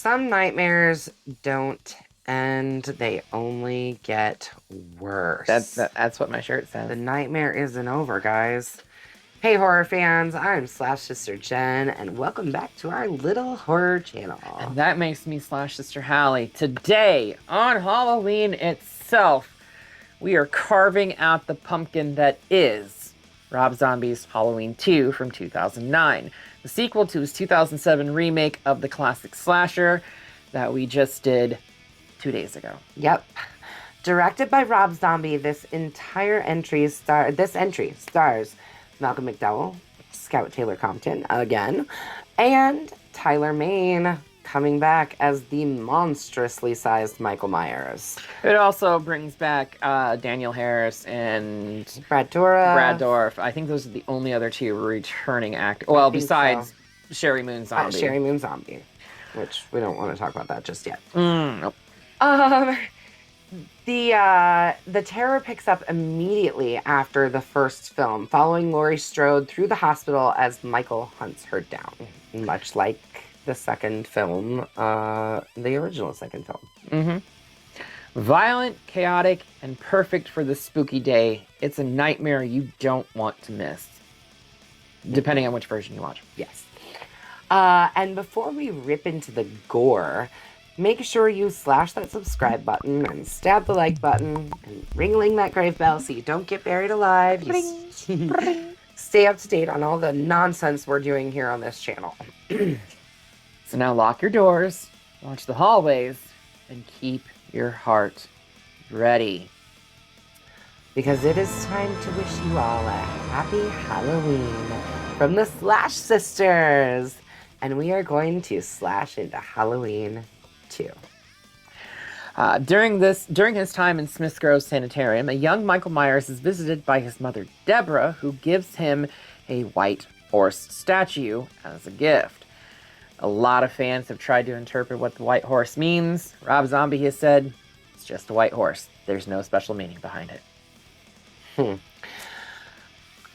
some nightmares don't end, they only get worse. That's what my shirt says. The nightmare isn't over, guys. Hey, horror fans, I'm Slash Sister Jen, and welcome back to our little horror channel. And that makes me Slash Sister Hallie. Today, on Halloween itself, we are carving out the pumpkin that is Rob Zombie's Halloween 2 from 2009. The sequel to his 2007 remake of the classic slasher that we just did 2 days ago. Yep. Directed by Rob Zombie, this entry stars Malcolm McDowell, Scout Taylor Compton again, and Tyler Mane coming back as the monstrously sized Michael Myers. It also brings back Daniel Harris and Brad Dourif. I think those are the only other two returning actors. Well, besides Sherry Moon Zombie. Sherry Moon Zombie, which we don't want to talk about that just yet. Nope. The terror picks up immediately after the first film, following Laurie Strode through the hospital as Michael hunts her down, much like the second film, the original second film. Mm-hmm. Violent, chaotic, and perfect for the spooky day. It's a nightmare you don't want to miss, depending on which version you watch. Yes. And before we rip into the gore, make sure you slash that subscribe button and stab the like button and ring that grave bell so you don't get buried alive. Stay up to date on all the nonsense we're doing here on this channel. So now lock your doors, watch the hallways, and keep your heart ready. Because it is time to wish you all a happy Halloween from the Slash Sisters. And we are going to slash into Halloween 2. During his time in Smith Grove Sanitarium, a young Michael Myers is visited by his mother, Deborah, who gives him a white horse statue as a gift. A lot of fans have tried to interpret what the white horse means. Rob Zombie has said, it's just a white horse. There's no special meaning behind it.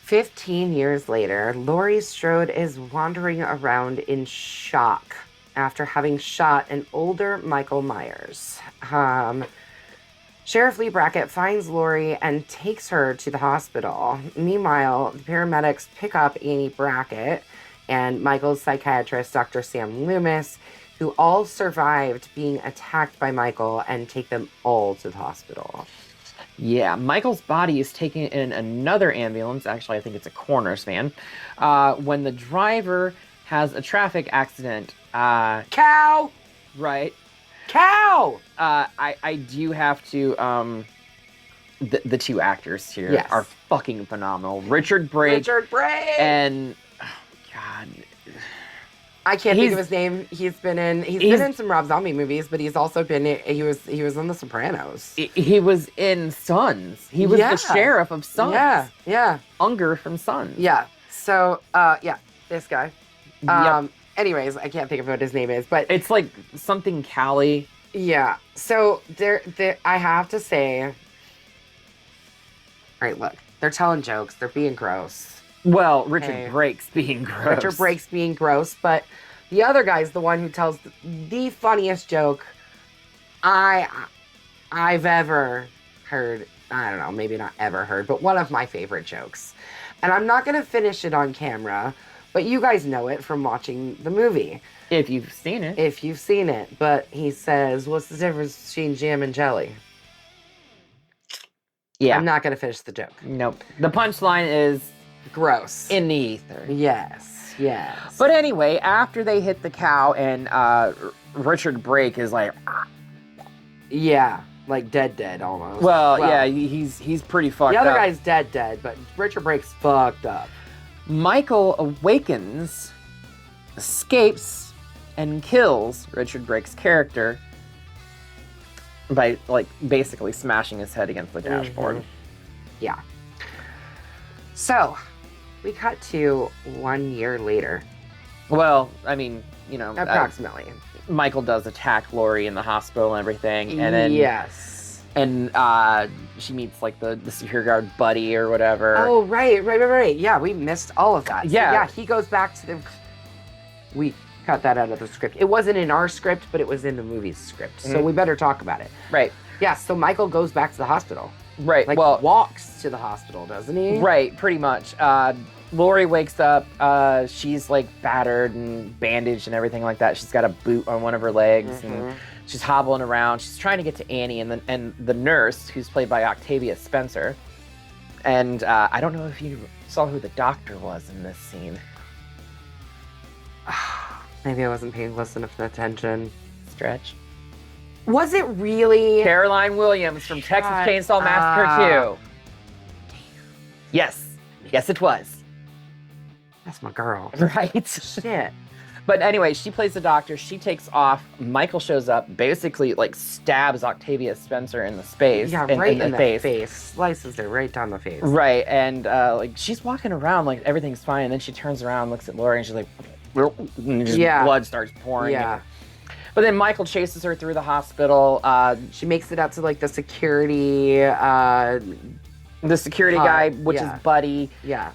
15 years later, Laurie Strode is wandering around in shock after having shot an older Michael Myers. Sheriff Lee Brackett finds Laurie and takes her to the hospital. Meanwhile, the paramedics pick up Annie Brackett and Michael's psychiatrist, Dr. Sam Loomis, who all survived being attacked by Michael, and take them all to the hospital. Yeah, Michael's body is taken in another ambulance. Actually, I think it's a coroner's van. When the driver has a traffic accident. Cow! Right. Cow! I do have to, the two actors here are fucking phenomenal. Richard Brake! And, oh God. I can't think of his name. He's been in some Rob Zombie movies, but he's also he was on The Sopranos. He was in Sons. He was the sheriff of Sons. Yeah. Unger from Sons. Yeah. So, this guy. Yep. Anyways, I can't think of what his name is, but it's like something Callie. Yeah. So there. I have to say. All right, look, they're telling jokes. They're being gross. Well, Richard Brake's being gross. Richard Brake's being gross, but the other guy's the one who tells the funniest joke I've ever heard. I don't know, maybe not ever heard, but one of my favorite jokes. And I'm not going to finish it on camera, but you guys know it from watching the movie. If you've seen it. But he says, what's the difference between jam and jelly? Yeah. I'm not going to finish the joke. Nope. The punchline is gross. In the ether. Yes. But anyway, after they hit the cow and Richard Brake is like... Yeah, like dead almost. Well, yeah, he's pretty fucked up. The other guy's dead, but Richard Brake's fucked up. Michael awakens, escapes, and kills Richard Brake's character by, like, basically smashing his head against the dashboard. Yeah. So, we cut to 1 year later. Well, I mean, you know... Approximately. Michael does attack Laurie in the hospital and everything, and then... Yes. And she meets, like, the security guard buddy or whatever. Oh, right. Yeah, we missed all of that. Yeah. So, yeah, he goes back to the... cut that out of the script. It wasn't in our script, but it was in the movie's script. So we better talk about it. Right. Yeah, so Michael goes back to the hospital. Right. Like, well, walks to the hospital, doesn't he? Right, pretty much. Lori wakes up. She's like battered and bandaged and everything like that. She's got a boot on one of her legs and she's hobbling around. She's trying to get to Annie and the nurse, who's played by Octavia Spencer. And I don't know if you saw who the doctor was in this scene. Maybe I wasn't paying close enough attention. Stretch. Was it really? Caroline Williams from Texas Chainsaw Massacre 2. Yes. Yes, it was. That's my girl. Right. Shit. But anyway, she plays the doctor. She takes off. Michael shows up, basically like stabs Octavia Spencer in the face. Yeah, right in the face. Slices her right down the face. Right, and like she's walking around like everything's fine, and then she turns around, looks at Lori, and she's like, and just blood starts pouring. Yeah. But then Michael chases her through the hospital. She makes it out to like the security. The security guy, which is Buddy. Yeah.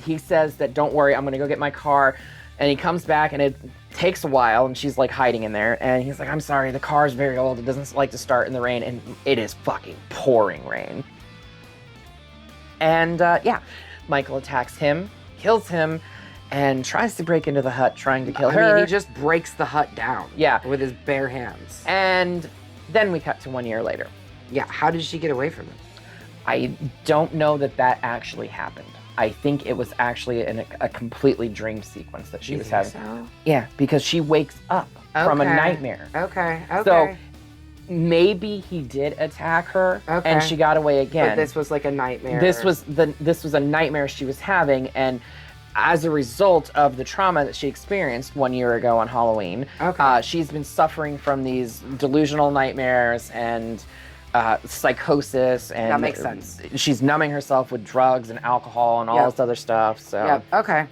He says that, don't worry, I'm gonna go get my car. And he comes back, and it takes a while, and she's like hiding in there. And he's like, I'm sorry, the car's very old. It doesn't like to start in the rain. And it is fucking pouring rain. And yeah, Michael attacks him, kills him, and tries to break into the hut, trying to kill her. I mean, he just breaks the hut down. Yeah. With his bare hands. And then we cut to 1 year later. Yeah, how did she get away from him? I don't know that actually happened. I think it was actually a completely dream sequence that she was having. So? Yeah, because she wakes up from a nightmare. Okay. So maybe he did attack her, and she got away again. But this was like a nightmare. This was a nightmare she was having, and as a result of the trauma that she experienced 1 year ago on Halloween, she's been suffering from these delusional nightmares and psychosis, and that makes sense. She's numbing herself with drugs and alcohol and all this other stuff. So okay.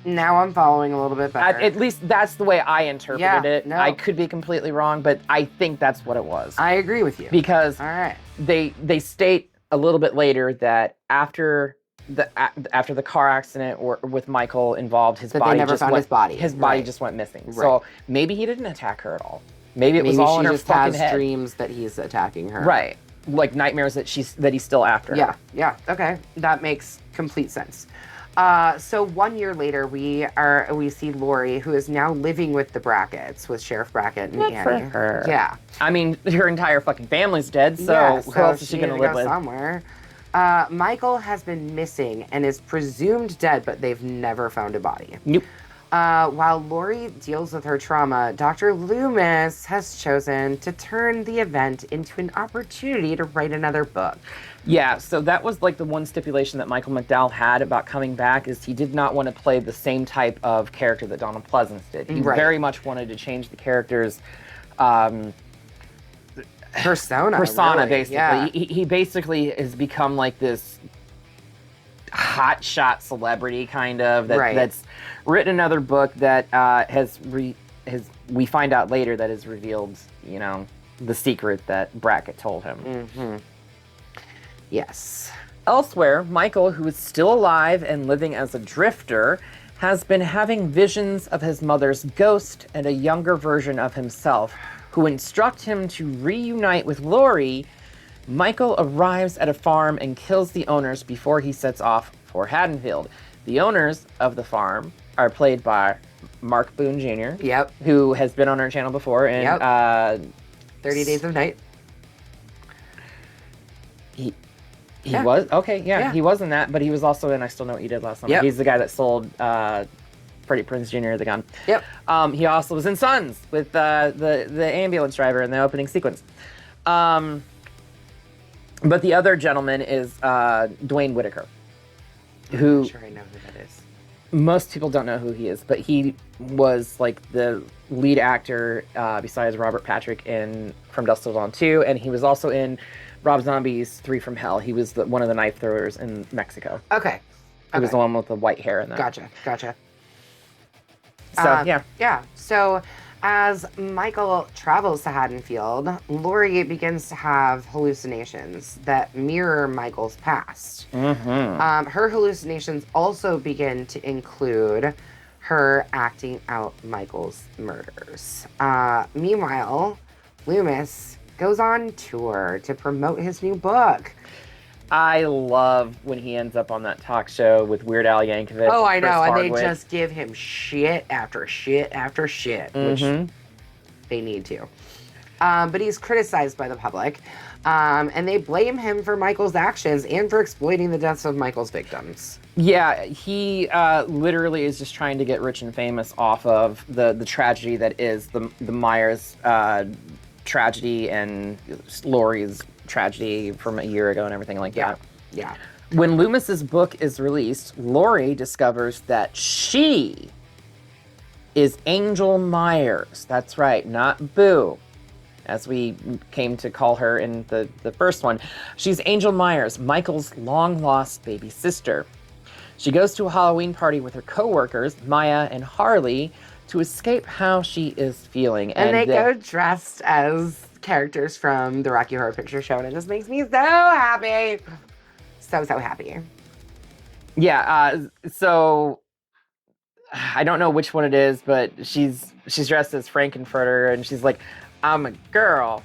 Now I'm following a little bit better. At least that's the way I interpreted it. No. I could be completely wrong, but I think that's what it was. I agree with you. Because all right. They state a little bit later that after the car accident with Michael involved, his body never just found went, his body. His body just went missing. Right. So maybe he didn't attack her at all. Maybe it was all in her just fucking has head. dreams that he's attacking her. Right. Like nightmares that he's still after her. Yeah. Okay. That makes complete sense. So 1 year later, we see Lori, who is now living with the Bracketts, with Sheriff Brackett and Annie. For her. Yeah. I mean, her entire fucking family's dead, so who else is she gonna live with? Somewhere. Michael has been missing and is presumed dead, but they've never found a body. Nope. While Lori deals with her trauma, Dr. Loomis has chosen to turn the event into an opportunity to write another book. Yeah, so that was like the one stipulation that Michael McDowell had about coming back, is he did not want to play the same type of character that Donald Pleasance did. He very much wanted to change the character's persona, really. basically. Yeah. He basically has become like this hot shot celebrity kind of that's written another book that we find out later that has revealed, the secret that Brackett told him. Mm-hmm. Yes. Elsewhere, Michael, who is still alive and living as a drifter, has been having visions of his mother's ghost and a younger version of himself, who instruct him to reunite with Lori. Michael arrives at a farm and kills the owners before he sets off for Haddonfield. The owners of the farm are played by Mark Boone Jr., Yep. who has been on our channel before, and 30 Days of Night. He was? Okay, yeah, he was in that, but he was also in I Still Know What You Did Last Summer. Yep. He's the guy that sold Freddie Prinze Jr. the gun. Yep. He also was in Sons with the ambulance driver in the opening sequence. But the other gentleman is Dwayne Whitaker, who... I'm not sure I know who that is. Most people don't know who he is, but he was like the lead actor besides Robert Patrick in From Dusk Till Dawn 2, and he was also in Rob Zombie's 3 from Hell. He was one of the knife throwers in Mexico. Okay. He was the one with the white hair in that. Gotcha. So, Yeah. So, as Michael travels to Haddonfield, Lori begins to have hallucinations that mirror Michael's past. Mm-hmm. Her hallucinations also begin to include her acting out Michael's murders. Meanwhile, Loomis goes on tour to promote his new book. I love when he ends up on that talk show with Weird Al Yankovic. Oh, I know, and Hardwick. they just give him shit after shit after shit, which they need to. But he's criticized by the public, and they blame him for Michael's actions and for exploiting the deaths of Michael's victims. Yeah, he literally is just trying to get rich and famous off of the tragedy that is the Myers tragedy and Laurie's tragedy from a year ago and everything like that. Yeah. When Loomis's book is released, Laurie discovers that she is Angel Myers. That's right, not Boo, as we came to call her in the first one. She's Angel Myers, Michael's long-lost baby sister. She goes to a Halloween party with her co-workers, Maya and Harley, to escape how she is feeling. And they go dressed as characters from the Rocky Horror Picture Show, and it just makes me so happy. So happy. Yeah, so I don't know which one it is, but she's dressed as Frankenfurter, and she's like, I'm a girl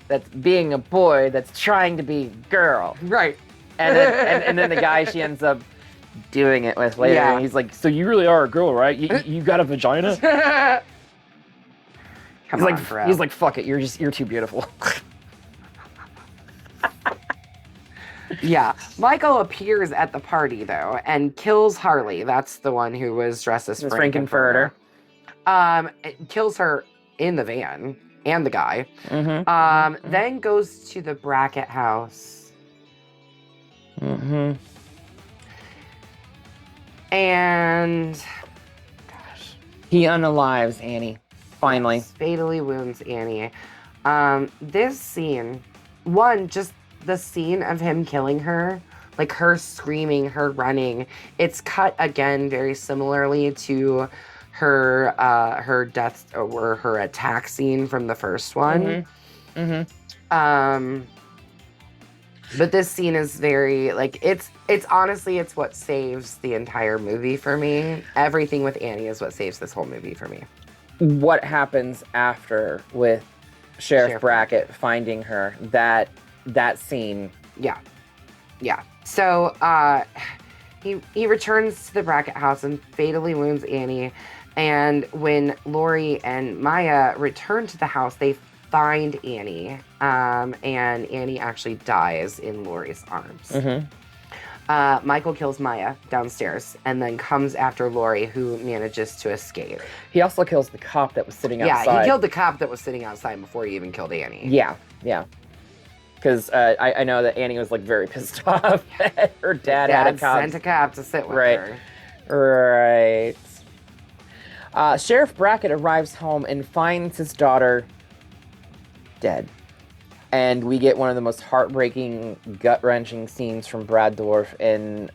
that's being a boy that's trying to be a girl. Right. And then the guy she ends up doing it with later, and he's like, so you really are a girl, right? You got a vagina? He's like, fuck it, you're too beautiful. Yeah. Michael appears at the party, though, and kills Harley. That's the one who was dressed as Frankenfurter. Kills her in the van, and the guy. Then goes to the Brackett house. And... gosh. He unalives Annie. Finally. Yes, fatally wounds Annie. This scene, just the scene of him killing her, like her screaming, her running, it's cut again very similarly to her death or her attack scene from the first one. But this scene is very, like, it's honestly, it's what saves the entire movie for me. Everything with Annie is what saves this whole movie for me. What happens after with Sheriff Brackett finding her, that scene. Yeah. So he returns to the Brackett house and fatally wounds Annie. And when Laurie and Maya return to the house, they find Annie. And Annie actually dies in Laurie's arms. Michael kills Maya downstairs and then comes after Laurie, who manages to escape. He also kills the cop that was sitting outside. Yeah, he killed the cop that was sitting outside before he even killed Annie. Yeah. Because I know that Annie was, like, very pissed off that her dad had a cop. Sent a cop to sit with her. Right. Sheriff Brackett arrives home and finds his daughter dead. And we get one of the most heartbreaking, gut-wrenching scenes from Brad Dourif in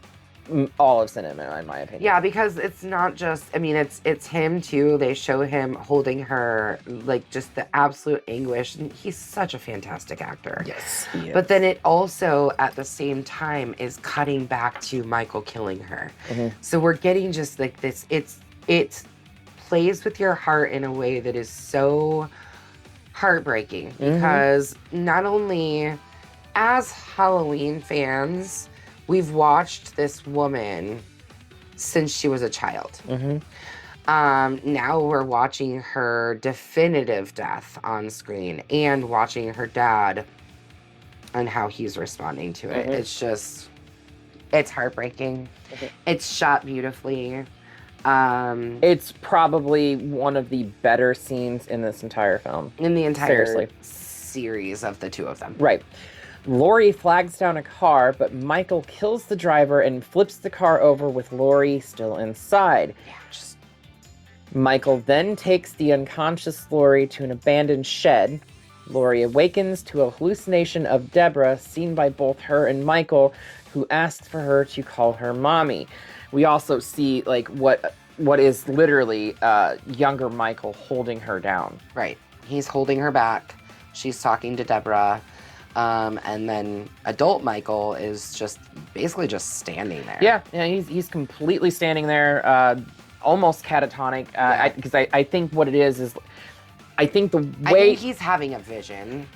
all of cinema, in my opinion. Yeah, because it's not just, I mean, it's him, too. They show him holding her, like, just the absolute anguish. And he's such a fantastic actor. Yes, he is. But then it also, at the same time, is cutting back to Michael killing her. So we're getting just, like, this, it plays with your heart in a way that is so heartbreaking, because not only as Halloween fans, we've watched this woman since she was a child. Now we're watching her definitive death on screen and watching her dad and how he's responding to it. It's heartbreaking. It's shot beautifully. It's probably one of the better scenes in this entire film. In the entire series of the two of them. Right. Laurie flags down a car, but Michael kills the driver and flips the car over with Laurie still inside. Michael then takes the unconscious Laurie to an abandoned shed. Laurie awakens to a hallucination of Deborah, seen by both her and Michael, who asks for her to call her mommy. We also see, like, what is literally younger Michael holding her down. Right. He's holding her back. She's talking to Deborah. And then adult Michael is just basically just standing there. Yeah, he's completely standing there. almost catatonic. Because I think what it is I think the way... I think he's having a vision.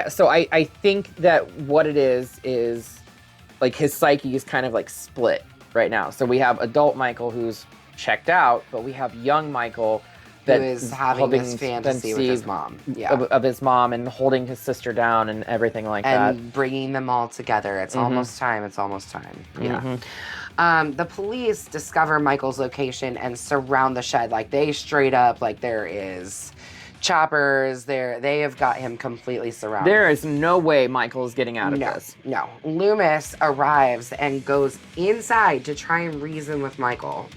So I think that what it is like his psyche is kind of like split right now. So we have adult Michael who's checked out, but we have young Michael that who is having this fantasy with his mom. Yeah. Of his mom and holding his sister down and everything like that. And bringing them all together. It's almost time. It's almost time. Yeah. The police discover Michael's location and surround the shed. Like, they straight up, like, there is choppers there. They have got him completely surrounded. There is no way Michael is getting out of this. No. Loomis arrives and goes inside to try and reason with Michael.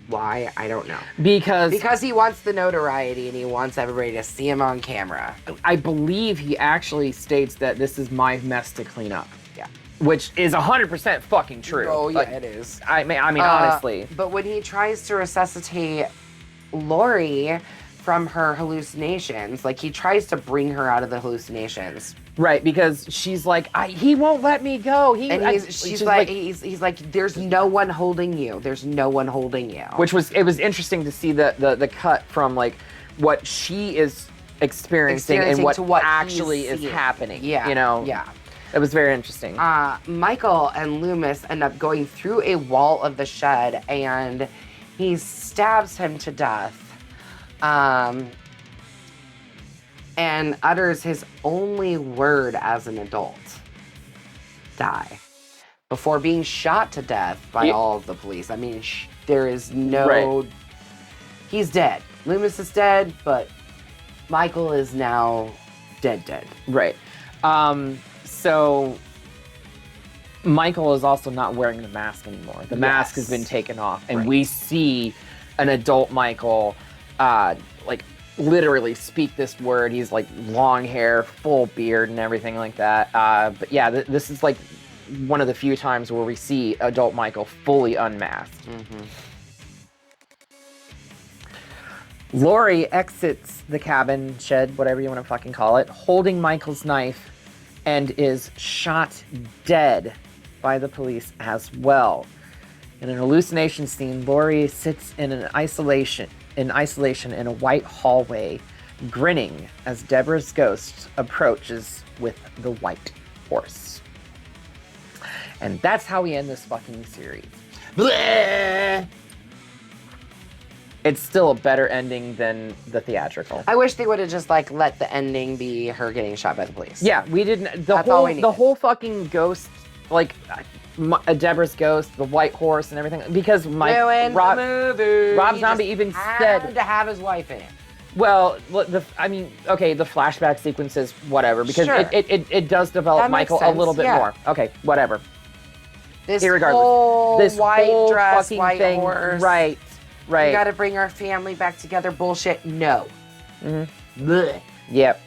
Why? I don't know. Because he wants the notoriety and he wants everybody to see him on camera. I believe he actually states that this is my mess to clean up. Yeah. Which is 100% fucking true. Oh, yeah, it is. I mean, honestly. But when he tries to resuscitate Lori from her hallucinations, like, he tries to bring her out of the hallucinations. Right, because she's like, he won't let me go. She's like, there's no one holding you. There's no one holding you. It was interesting to see the cut from, like, what she is experiencing and what actually is happening. Yeah. You know? Yeah. It was very interesting. Michael and Loomis end up going through a wall of the shed and he stabs him to death. And utters his only word as an adult. Die. Before being shot to death by all of the police. I mean, there is no... Right. He's dead. Loomis is dead, but Michael is now dead. Right. So Michael is also not wearing the mask anymore. The mask has been taken off. And we see an adult Michael, like, literally speak this word. He's like long hair, full beard and everything like that. But yeah, this is like one of the few times where we see adult Michael fully unmasked. Lori exits the cabin, shed, whatever you want to fucking call it, holding Michael's knife and is shot dead by the police as well. In an hallucination scene, Lori sits in isolation in a white hallway, grinning as Deborah's ghost approaches with the white horse. And that's how we end this fucking series. Bleh! It's still a better ending than the theatrical. I wish they would have just, like, let the ending be her getting shot by the police. Yeah, we didn't. The whole fucking ghost, like, Deborah's ghost, the white horse, and everything. Because Rob Zombie even said to have his wife in it. Well, the flashback sequences, whatever, because it does develop Michael a little bit more. Okay, whatever. This white dress, white horse. Right. We got to bring our family back together. Bullshit. No. Blech. Yep.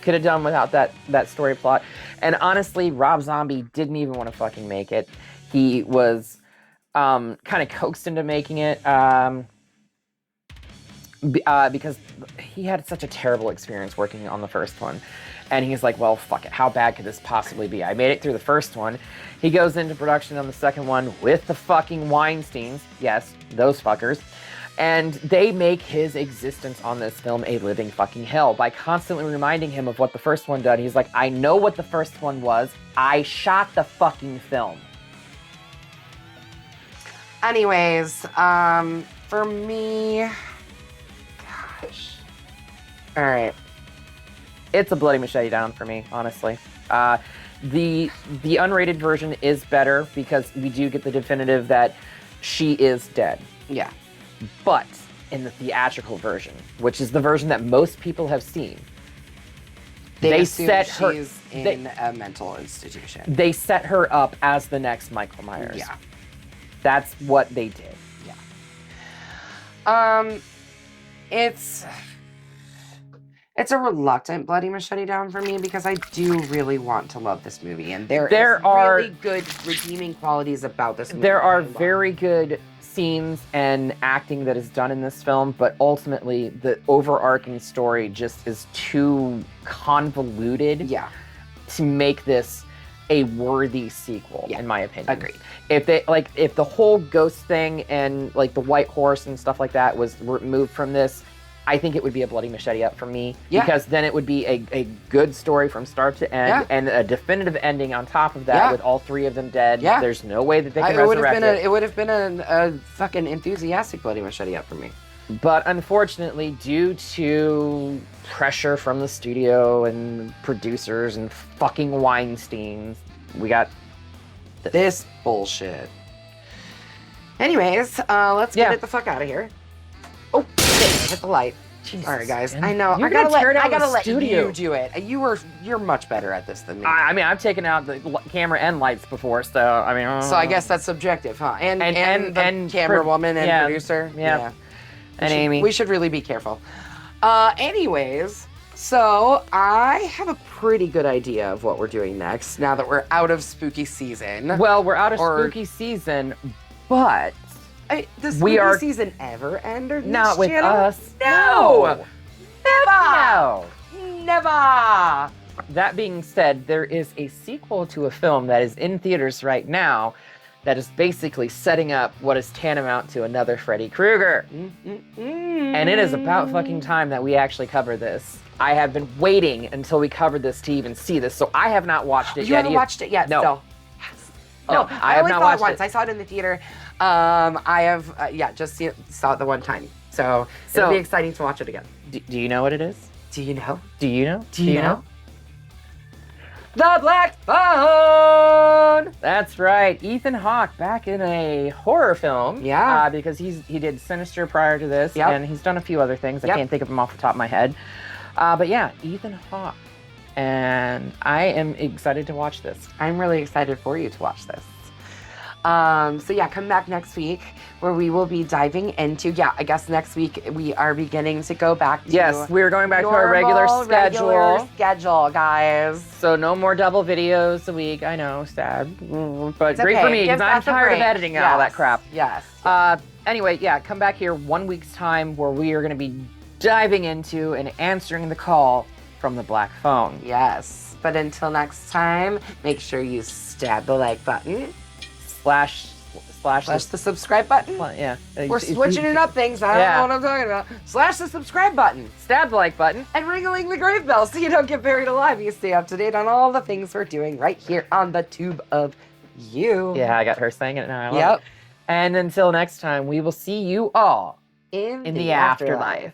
Could have done without that story plot. And honestly, Rob Zombie didn't even want to fucking make it. He was kind of coaxed into making it because he had such a terrible experience working on the first one. And he's like, well, fuck it. How bad could this possibly be? I made it through the first one. He goes into production on the second one with the fucking Weinsteins. Yes, those fuckers. And they make his existence on this film a living fucking hell by constantly reminding him of what the first one did. He's like, I know what the first one was. I shot the fucking film. Anyways, for me... Gosh. All right. It's a bloody machete down for me, honestly. The unrated version is better because we do get the definitive that she is dead. Yeah. But in the theatrical version, which is the version that most people have seen, they set her she's in a mental institution. They set her up as the next Michael Myers. Yeah. That's what they did. Yeah. It's a reluctant bloody machete down for me because I do really want to love this movie, and there are really good redeeming qualities about this movie. There are very good scenes and acting that is done in this film, but ultimately the overarching story just is too convoluted to make this a worthy sequel, Yeah. in my opinion. Agreed. If the whole ghost thing and like the white horse and stuff like that was removed from this, I think it would be a bloody machete up for me. Yeah. Because then it would be a good story from start to end, Yeah. and a definitive ending on top of that, Yeah. with all 3 of them dead. Yeah. There's no way that they can It would have resurrect been it. it would have been a fucking enthusiastic bloody machete up for me. But unfortunately, due to pressure from the studio and producers and fucking Weinstein, we got This bullshit. Anyways, let's Yeah. get it the fuck out of here. Oh, shit, hit the light. Jesus, Sorry, guys. man. I know. You're I gotta gonna tear down I gotta the let studio. you do it. You're much better at this than me. I mean, I've taken out the camera and lights before, so I mean. So I guess that's subjective, huh? And And- the and camera woman and yeah, producer. yeah. And Amy. We should really be careful. Anyways, so I have a pretty good idea of what we're doing next now that we're out of spooky season. Well, we're out of Or- spooky season, but Does we spooky are- season ever end? Or not with channel? us. No. No. Never. That being said, there is a sequel to a film that is in theaters right now that is basically setting up what is tantamount to another Freddy Krueger. And it is about fucking time that we actually cover this. I have been waiting until we covered this to even see this, so I have not watched it You yet. haven't watched it yet? No. Still. Yes. No, Oh, I have only not saw it watched once. it. I saw it in the theater. I have, just saw it the one time. So So- it'll be exciting to watch it again. Do you know what it is? Do you know? Do you know? Do you know? The Black Phone! That's right. Ethan Hawke back in a horror film. Yeah. Because he did Sinister prior to this, Yep. and he's done a few other things. I Yep. can't think of them off the top of my head. But yeah, Ethan Hawke. And I am excited to watch this. I'm really excited for you to watch this. So yeah, come back next week where we will be diving into, I guess next week we are beginning to go back to Yes, we're going back to our regular schedule. schedule, guys. So no more double videos a week. I know, sad. But It's great okay. for me Give because I'm us a tired of break. editing and all that crap. Yes. Anyway, come back here 1 week's time where we are going to be diving into and answering the call from the Black Phone. Yes. But until next time, make sure you stab the like button. Slash Slash the subscribe button. yeah. We're switching it up things. I don't know what I'm talking about. Slash the subscribe button. Stab the like button. And ringling the grave bell so you don't get buried alive. You stay up to date on all the things we're doing right here on the tube of you. Yeah, I got her saying it now. I love Yep. it. And until next time, we will see you all In in the afterlife.